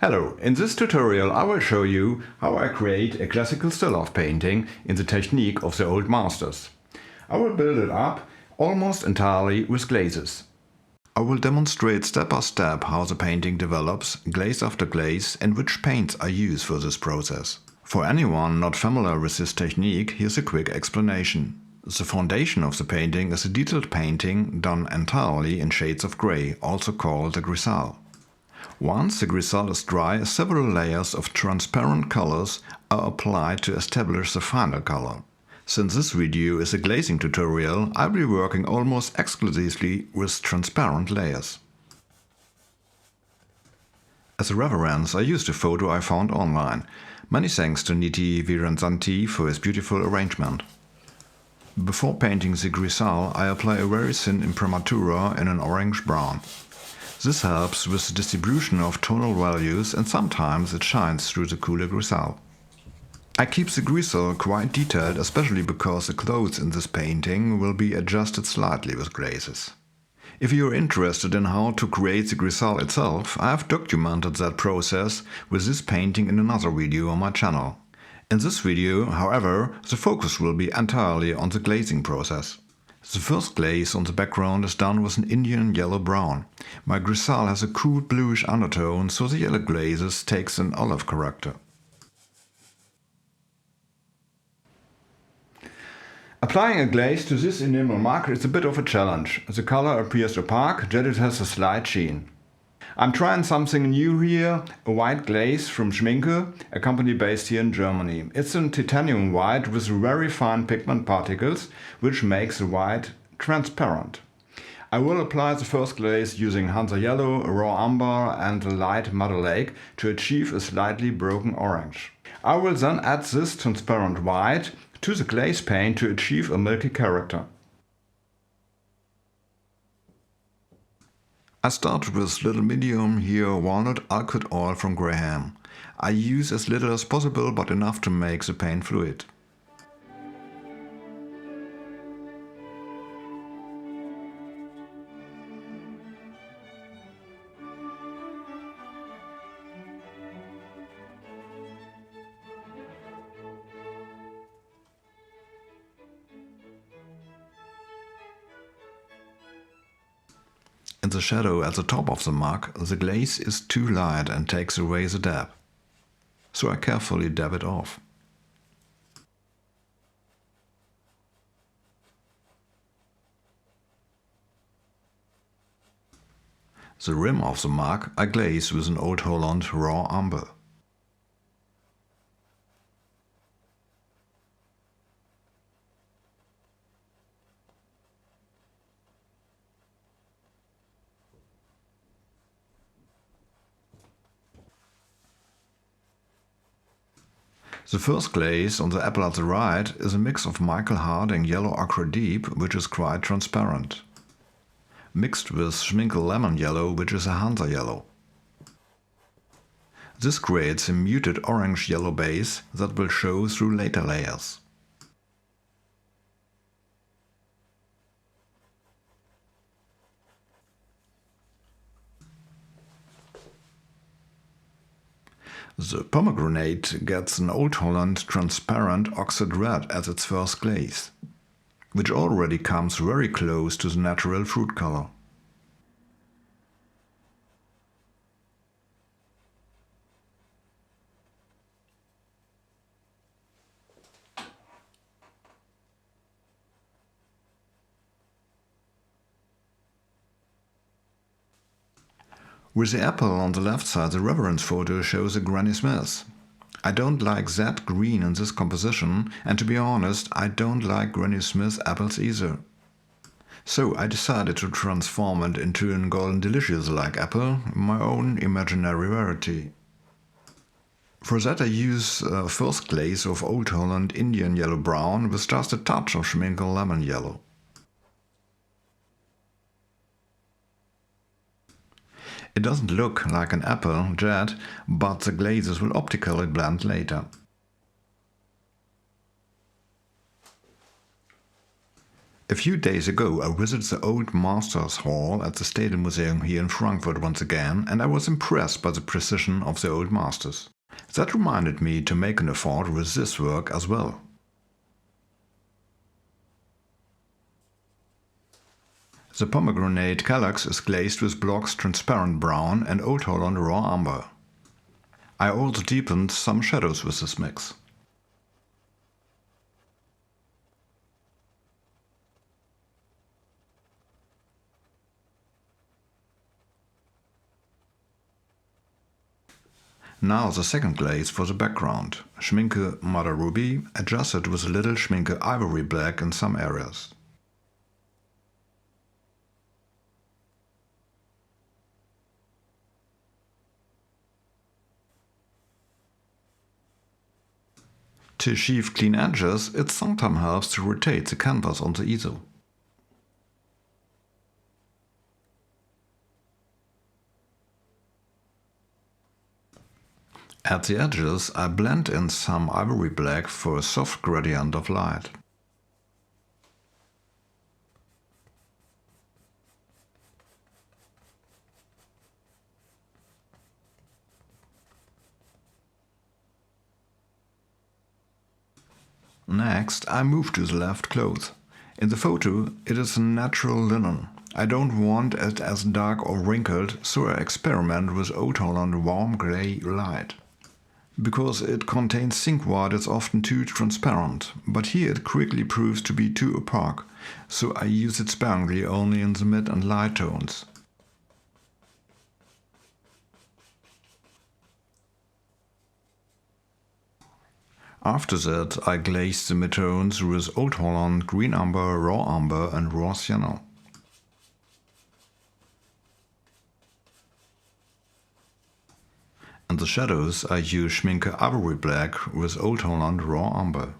Hello, in this tutorial I will show you how I create a classical still-life painting in the technique of the old masters. I will build it up almost entirely with glazes. I will demonstrate step by step how the painting develops, glaze after glaze, and which paints I use for this process. For anyone not familiar with this technique, here's a quick explanation. The foundation of the painting is a detailed painting done entirely in shades of grey, also called a grisaille. Once the grisaille is dry, several layers of transparent colors are applied to establish the final color. Since this video is a glazing tutorial, I'll be working almost exclusively with transparent layers. As a reference, I used a photo I found online. Many thanks to REMBRANDT for his beautiful arrangement. Before painting the grisaille, I apply a very thin imprimatura in an orange-brown. This helps with the distribution of tonal values and sometimes it shines through the cooler grisaille. I keep the grisaille quite detailed, especially because the clothes in this painting will be adjusted slightly with glazes. If you are interested in how to create the grisaille itself, I have documented that process with this painting in another video on my channel. In this video, however, the focus will be entirely on the glazing process. The first glaze on the background is done with an Indian yellow-brown. My grisaille has a cool bluish undertone, so the yellow glazes takes an olive character. Applying a glaze to this enamel mark is a bit of a challenge. The color appears opaque, yet it has a slight sheen. I'm trying something new here, a white glaze from Schminke, a company based here in Germany. It's a titanium white with very fine pigment particles, which makes the white transparent. I will apply the first glaze using Hansa Yellow, raw umber and a light Scarlet Lake to achieve a slightly broken orange. I will then add this transparent white to the glaze paint to achieve a milky character. I start with little medium here walnut alcohol oil from Graham. I use as little as possible but enough to make the paint fluid. In the shadow at the top of the mug, the glaze is too light and takes away the dab. So I carefully dab it off. The rim of the mug I glaze with an Old Holland raw umber. The first glaze on the apple at the right is a mix of Michael Harding Yellow Ochre Deep, which is quite transparent, mixed with Schminke Lemon Yellow, which is a Hansa Yellow. This creates a muted orange-yellow base that will show through later layers. The pomegranate gets an Old Holland transparent Oxid Red as its first glaze, which already comes very close to the natural fruit color. With the apple on the left side, the reference photo shows a Granny Smith. I don't like that green in this composition, and to be honest, I don't like Granny Smith apples either. So I decided to transform it into a Golden Delicious-like apple, my own imaginary variety. For that I use a first glaze of Old Holland Indian Yellow-Brown with just a touch of Schminke Lemon Yellow. It doesn't look like an apple yet, but the glazes will optically blend later. A few days ago I visited the Old Masters Hall at the State Museum here in Frankfurt once again, and I was impressed by the precision of the old masters. That reminded me to make an effort with this work as well. The pomegranate calyx is glazed with BLOCKX transparent brown and Old Holland raw umber. I also deepened some shadows with this mix. Now the second glaze for the background. Schminke Mother Ruby, adjusted with a little Schminke Ivory Black in some areas. To achieve clean edges, it sometimes helps to rotate the canvas on the easel. At the edges, I blend in some ivory black for a soft gradient of light. Next, I move to the left cloth. In the photo, it is a natural linen. I don't want it as dark or wrinkled, so I experiment with Old Holland warm grey light. Because it contains zinc white, it's often too transparent, but here it quickly proves to be too opaque, so I use it sparingly only in the mid and light tones. After that, I glaze the midtones with Old Holland, green umber, raw umber and raw sienna. In the shadows, I use Schminke Ivory Black with Old Holland raw umber.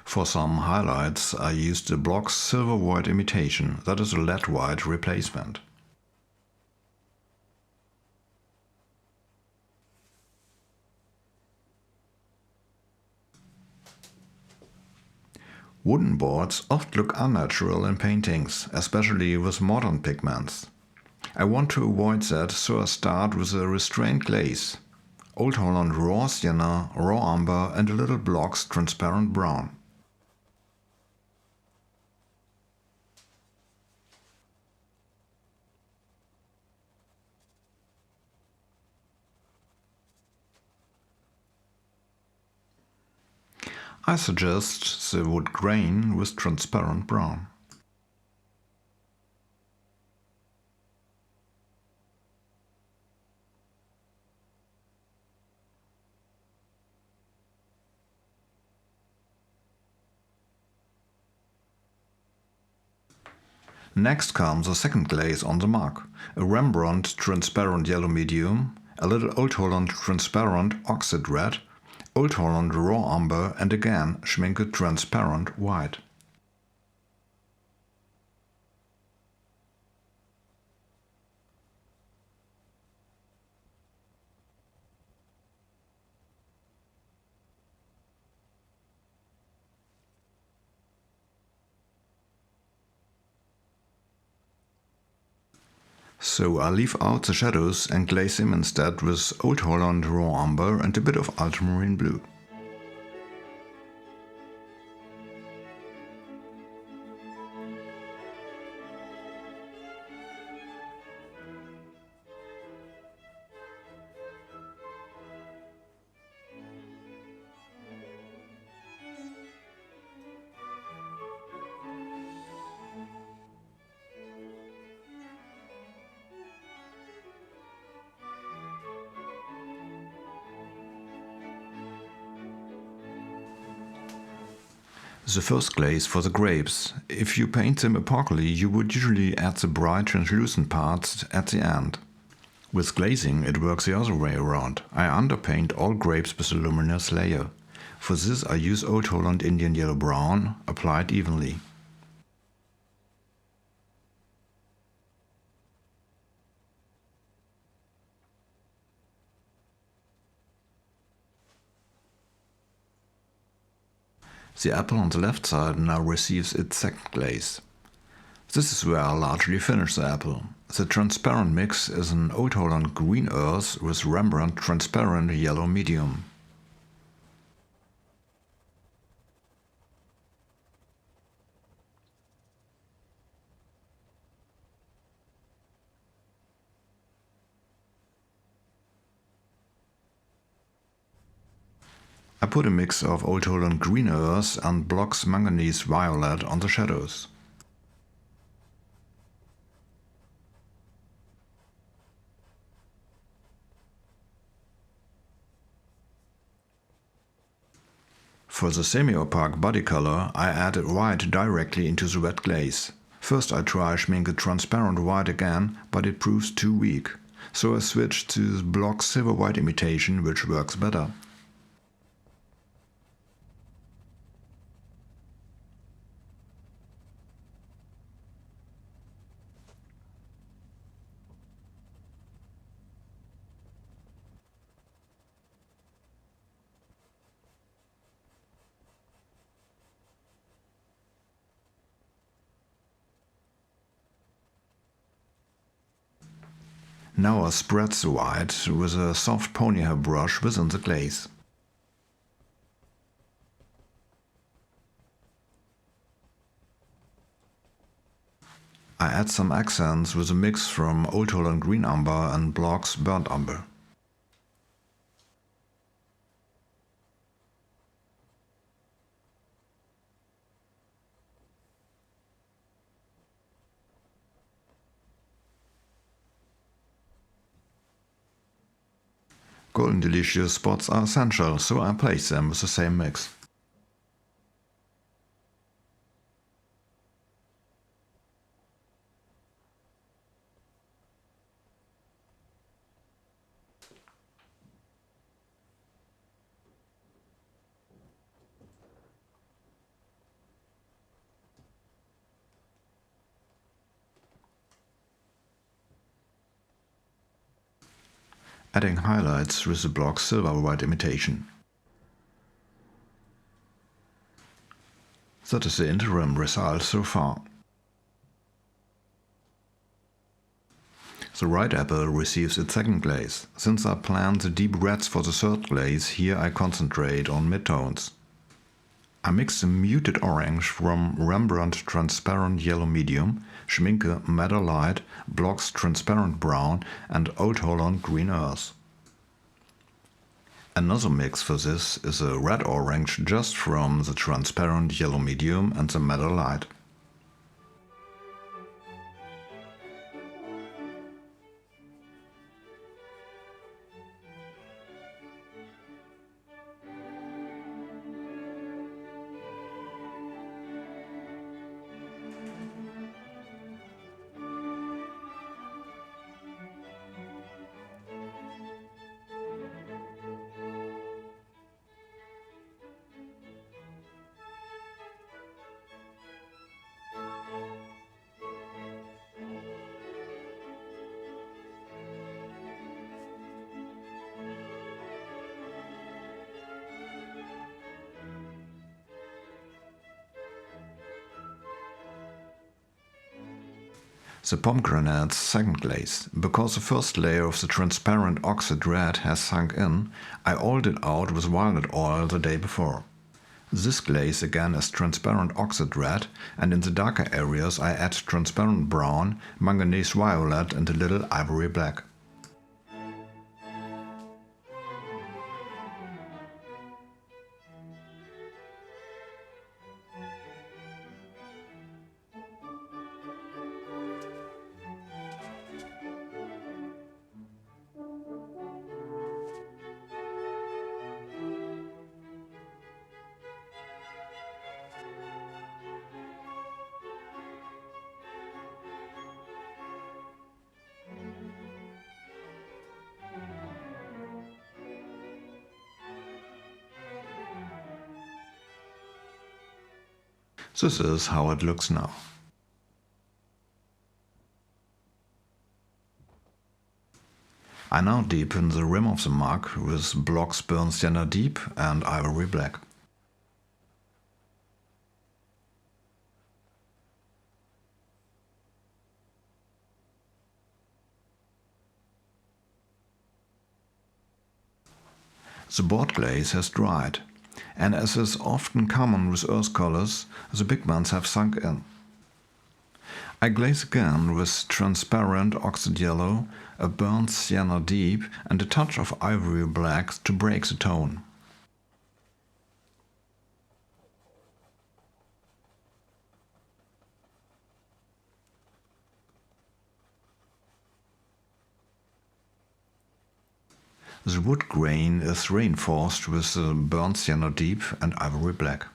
For some highlights, I used the BLOCKX Silver White Imitation, that is a lead white replacement. Wooden boards often look unnatural in paintings, especially with modern pigments. I want to avoid that, so I start with a restrained glaze. Old Holland raw sienna, raw umber and a little BLOCKX transparent brown. I suggest the wood grain with transparent brown. Next comes a second glaze on the mug, a Rembrandt transparent yellow medium, a little Old Holland transparent Oxid Red, Old Holland raw umber and again Schminke transparent white. So I leave out the shadows and glaze them instead with Old Holland raw umber and a bit of Ultramarine Blue. The first glaze for the grapes. If you paint them opacally, you would usually add the bright translucent parts at the end. With glazing it works the other way around. I underpaint all grapes with a luminous layer. For this I use Old Holland Indian Yellow Brown, applied evenly. The apple on the left side now receives its second glaze. This is where I largely finish the apple. The transparent mix is an Old Holland green earth with Rembrandt transparent yellow medium. I put a mix of Old Holland green earth and BLOCKX Manganese Violet on the shadows. For the semi-opaque body color, I added white directly into the wet glaze. First I try schminke transparent white again, but it proves too weak. So I switched to the BLOCKX Silver White Imitation, which works better. Now I spread the white with a soft ponyhair brush within the glaze. I add some accents with a mix from Old Holland Green Umber and BLOCKX Burnt Umber. Golden Delicious spots are essential, so I place them with the same mix. Adding highlights with the BLOCKX Silver White Imitation. That is the interim result so far. The right apple receives its second glaze. Since I planned the deep reds for the third glaze, here I concentrate on midtones. I mix a muted orange from Rembrandt Transparent Yellow Medium, Schminke Madder Light, BLOCKX Transparent Brown and Old Holland Green Earth. Another mix for this is a red-orange just from the Transparent Yellow Medium and the Madder Light. The pomegranate's second glaze. Because the first layer of the transparent Oxid Red has sunk in, I oiled it out with violet oil the day before. This glaze again is transparent Oxid Red, and in the darker areas I add transparent brown, manganese violet and a little ivory black. This is how it looks now. I now deepen the rim of the mug with BLOCKX Burnt Sienna Deep and Ivory Black. The board glaze has dried, and as is often common with earth colors, the pigments have sunk in. I glaze again with transparent oxide yellow, a burnt sienna deep and a touch of ivory black to break the tone. The wood grain is reinforced with the burnt sienna deep and ivory black.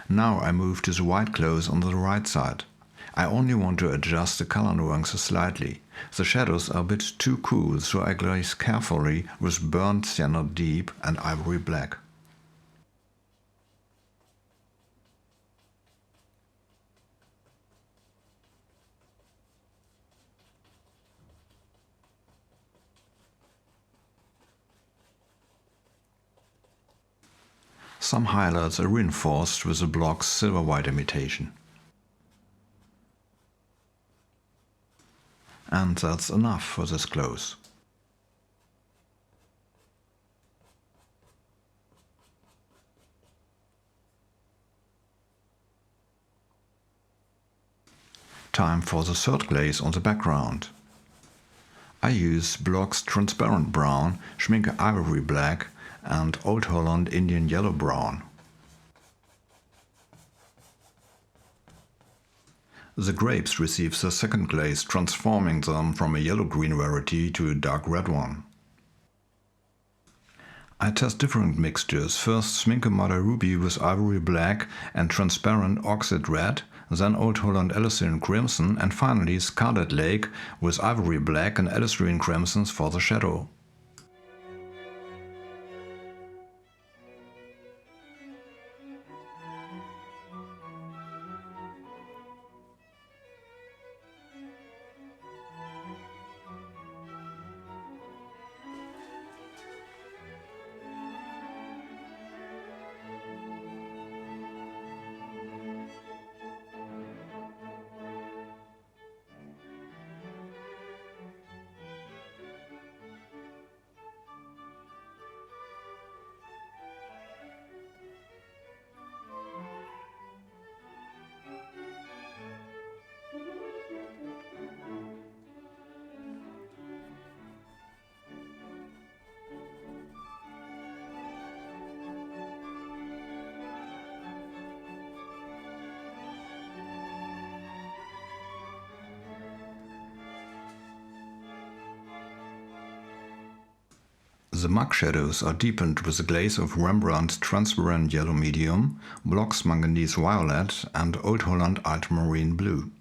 Now I move to the white clothes on the right side. I only want to adjust the color nuances slightly. The shadows are a bit too cool, so I glaze carefully with burnt sienna deep and ivory black. Some highlights are reinforced with the block's silver-white imitation. And that's enough for this close. Time for the third glaze on the background. I use BLOCKX transparent brown, Schminke ivory black and Old Holland Indian yellow brown. The grapes receive the second glaze, transforming them from a yellow-green variety to a dark red one. I test different mixtures, first Schminke Mother Ruby with ivory black and transparent Oxid Red, then Old Holland Alizarin Crimson, and finally Scarlet Lake with ivory black and Alizarin Crimsons for the shadow. The mug shadows are deepened with a glaze of Rembrandt transparent yellow medium, BLOCKX Manganese Violet and Old Holland Ultramarine Blue.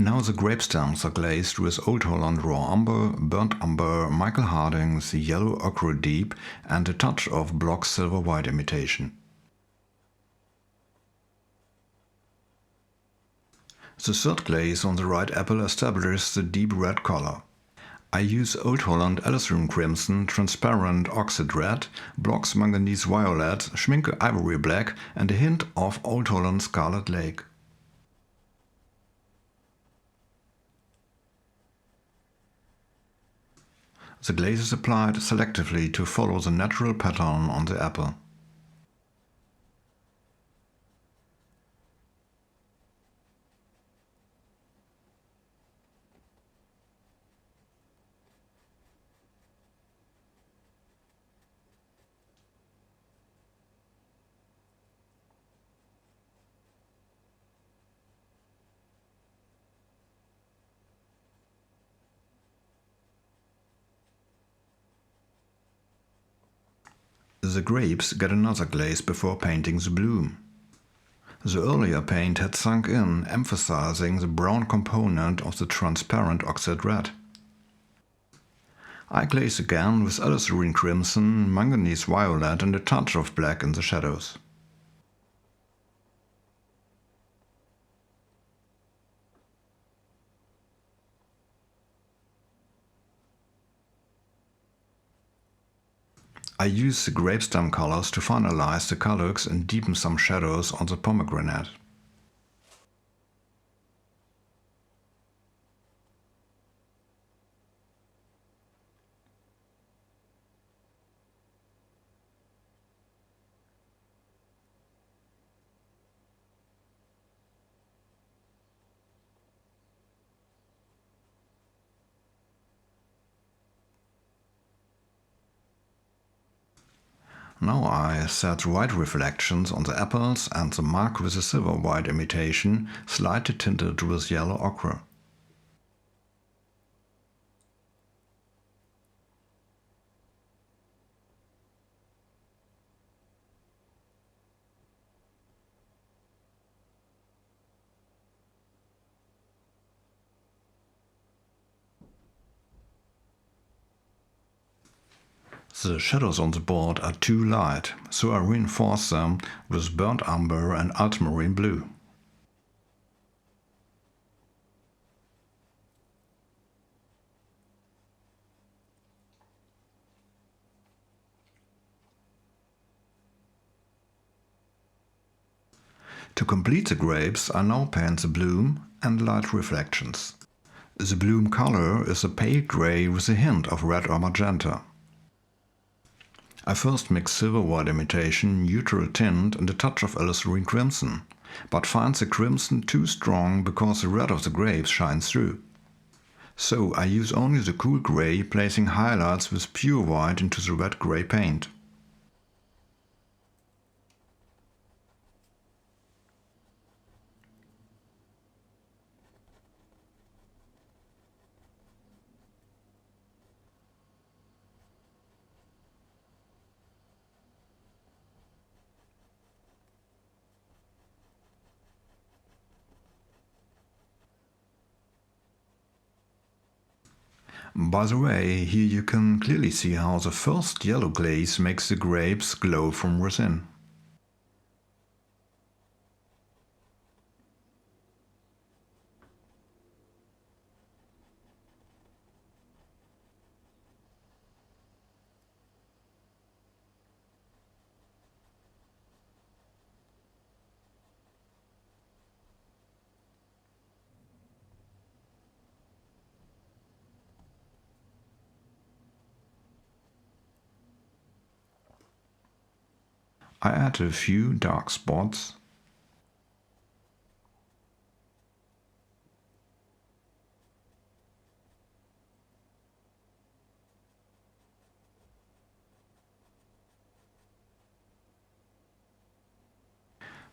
Now the grape stems are glazed with Old Holland Raw Umber, Burnt Umber, Michael Harding's Yellow Ochre Deep and a touch of BLOCKX Silver White imitation. The third glaze on the right apple establishes the deep red color. I use Old Holland Alizarin Crimson, Transparent Oxid Red, BLOCKX Manganese Violet, Schminke Ivory Black and a hint of Old Holland Scarlet Lake. The glaze is applied selectively to follow the natural pattern on the apple. The grapes get another glaze before painting the bloom. The earlier paint had sunk in, emphasizing the brown component of the transparent Oxid Red. I glaze again with Alizarin crimson, Manganese Violet and a touch of black in the shadows. I use the grape stem colors to finalize the colors and deepen some shadows on the pomegranate. Now I set white reflections on the apples and the mug with a silver white imitation, slightly tinted with yellow ochre. The shadows on the board are too light, so I reinforce them with burnt umber and ultramarine blue. To complete the grapes, I now paint the bloom and light reflections. The bloom color is a pale grey with a hint of red or magenta. I first mix silver white imitation, neutral tint and a touch of Alizarin crimson, but find the crimson too strong because the red of the grapes shines through. So I use only the cool grey, placing highlights with pure white into the red-grey paint. By the way, here you can clearly see how the first yellow glaze makes the grapes glow from within. I add a few dark spots.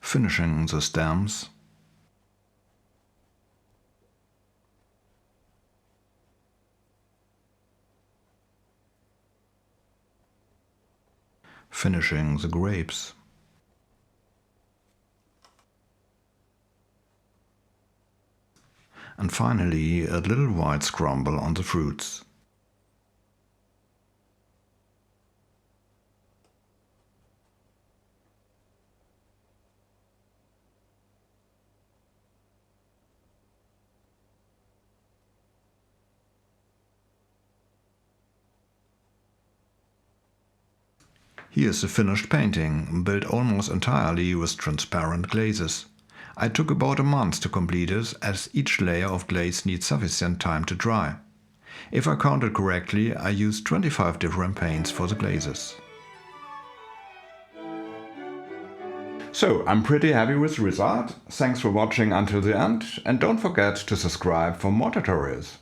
Finishing the stems. Finishing the grapes. And finally a little white scrumble on the fruits. Here's the finished painting, built almost entirely with transparent glazes. I took about a month to complete it, as each layer of glaze needs sufficient time to dry. If I counted correctly, I used 25 different paints for the glazes. So, I'm pretty happy with the result. Thanks for watching until the end, and don't forget to subscribe for more tutorials.